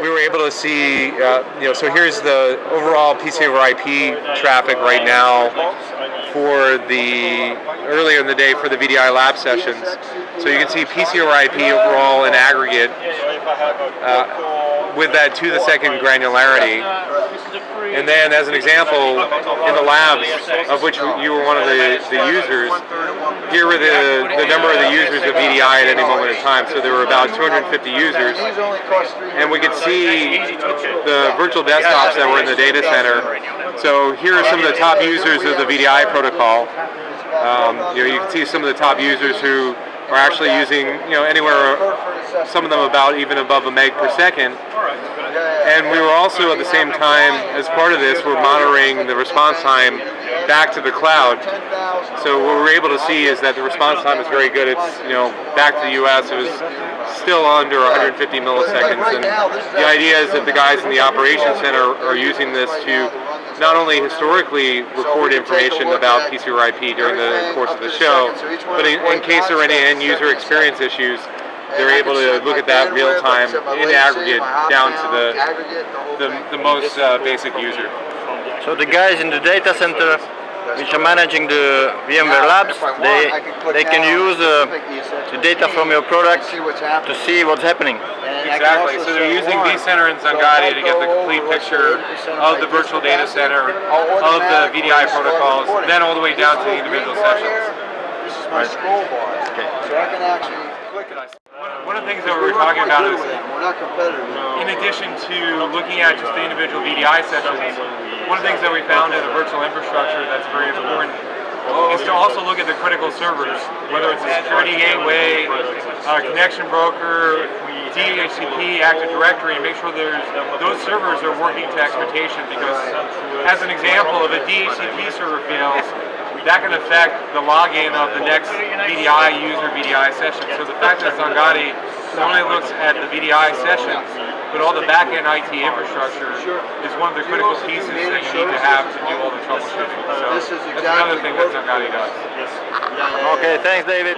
we were able to see, so here's the overall PC over IP traffic right now for the earlier in the day for the VDI lab sessions. So you can see PC over IP overall in aggregate with that to the second granularity. And then, as an example, in the labs, of which you were one of the users, here were the number of the users of VDI at any moment in time. So there were about 250 users. And we could see the virtual desktops that were in the data center. So here are some of the top users of the VDI protocol. You can see some of the top users who are actually using, anywhere, some of them about even above a meg per second. And we were also, at the same time, as part of this, we're monitoring the response time back to the cloud. So what we're able to see is that the response time is very good. It's, back to the US, it was still under 150 milliseconds. And the idea is that the guys in the operations center are using this to not only historically record information about PC over IP during the course of the show, but in case there are any end user experience issues, they're able to look at that real time in aggregate down to the most basic user. So the guys in the data center which are managing the VMware labs, they can use the data from your product to see what's happening. Exactly. So they're using vCenter and Xangati to get the complete picture of the virtual data center, of the VDI protocols, then all the way down to the individual sessions. This is my scroll bar, so I can actually click it. One of the things that we were talking about is, in addition to looking at just the individual VDI sessions, one of the things that we found in the virtual infrastructure that's very important is to also look at the critical servers, whether it's a security gateway, a connection broker, DHCP, Active Directory, and make sure those servers are working to expectation, because as an example, if a DHCP server fails, that can affect the login of the next VDI user VDI session. So the fact that Xangati not only looks at the VDI sessions, but all the back-end IT infrastructure is one of the critical pieces that you need to have to do all the troubleshooting. So that's another thing that Xangati does. Okay, thanks David.